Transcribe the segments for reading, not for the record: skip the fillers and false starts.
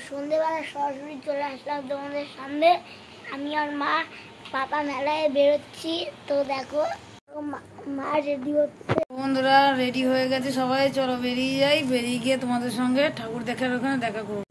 সন্ধ্যেবেলা সরাসরি চলে আসলাম তোমাদের সামনে। আমি আর মা পাপা মেলায় বেরোচ্ছি। তো দেখো মা রেডি হচ্ছে। বন্ধুরা রেডি হয়ে গেছে সবাই, চলো বেরিয়ে যাই। বেরিয়ে গিয়ে তোমাদের সঙ্গে ঠাকুর দেখার ওখানে দেখা করবো।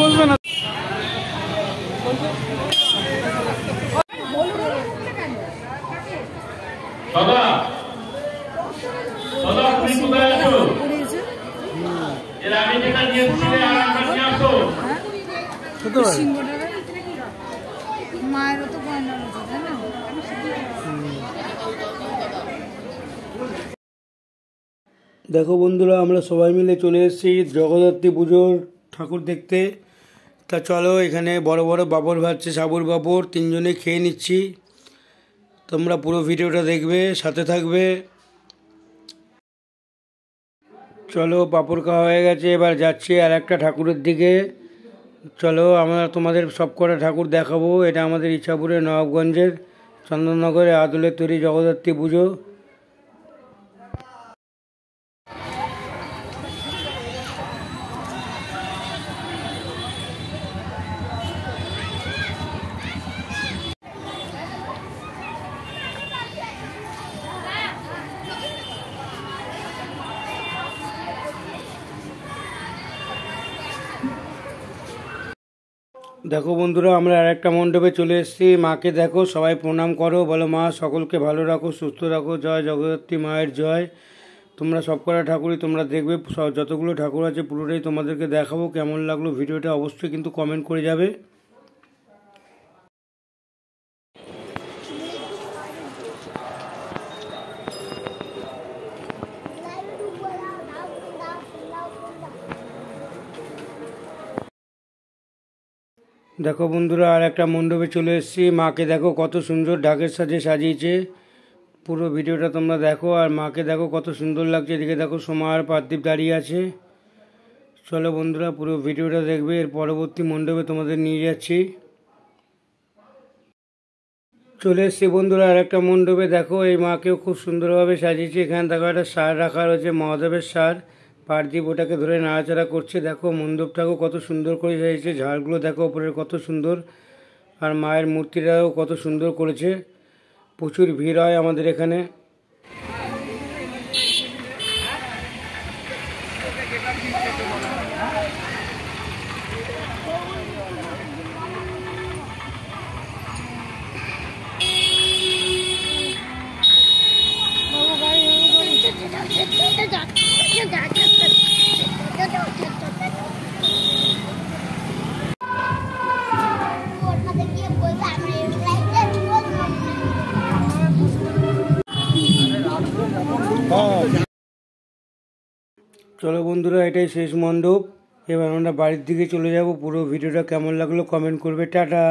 বসবে না দাদা দাদা তুমি কোথায় আছো? এর আগে যেটা নিয়েছিলে আর একবার নিয়ে আসো। মায়েরও তো গয়না রয়েছে, তাই না? দেখো বন্ধুরা, আমরা সবাই মিলে চলে এসেছি জগদ্ধাত্রী পুজোর ঠাকুর দেখতে। তা চলো, এখানে বড় বড় পাঁপড় ভাজছে, সাবুর পাঁপড়, তিনজনে খেয়ে নিচ্ছি। তোমরা পুরো ভিডিওটা দেখবে, সাথে থাকবে। চলো, পাঁপড় খাওয়া হয়ে গেছে, এবার যাচ্ছি আর একটা ঠাকুরের দিকে। চলো, আমরা তোমাদের সব কটা ঠাকুর দেখাবো। এটা আমাদের ইছাপুরের নবাবগঞ্জের চন্দননগরে আদলের তৈরি জগদ্ধাত্রী পুজো। দেখো বন্ধুরা, আমরা আর একটা মণ্ডপে চলে এসেছি। মাকে দেখো, সবাই প্রণাম করো, বলো মা সকলকে ভালো রাখো, সুস্থ রাখো, জয় জগদ্ধাত্রী মায়ের জয়। তোমরা সব কটা ঠাকুরই তোমরা দেখবে, যতগুলো ঠাকুর আছে পুরোটাই তোমাদেরকে দেখাবো। কেমন লাগলো ভিডিওটা অবশ্যই কিন্তু কমেন্ট করে যাবে। দেখো বন্ধুরা, আর একটা মণ্ডপে চলে এসেছি। মাকে দেখো কত সুন্দর ঢাকের সাজে সাজিয়েছে। পুরো ভিডিওটা তোমরা দেখো, আর মাকে দেখো কত সুন্দর লাগছে। এদিকে দেখো সোমা আর পার্থিব দাঁড়িয়ে আছে। চলো বন্ধুরা, পুরো ভিডিওটা দেখবে। এর পরবর্তী মণ্ডপে তোমাদের নিয়ে যাচ্ছি। চলে এসেছি বন্ধুরা আর একটা মণ্ডপে। দেখো, এই মাকেও খুব সুন্দরভাবে সাজিয়েছে। এখানে দেখো একটা সার রাখা রয়েছে, মহাদেবের সার। পার্থিব ওটাকে ধরে নাড়াচাড়া করছে। দেখো মণ্ডপটাকেও কত সুন্দর করে সাজিয়েছে। ঝাড়গুলো দেখো ওপরের কত সুন্দর, আর মায়ের মূর্তিটাও কত সুন্দর করেছে। প্রচুর ভিড় হয় আমাদের এখানে। চলো বন্ধুরা, এটাই শেষ মণ্ডপ। এবার আমরা বাড়ির দিকে চলে যাব। পুরো ভিডিওটা কেমন লাগলো কমেন্ট করবে। টাটা।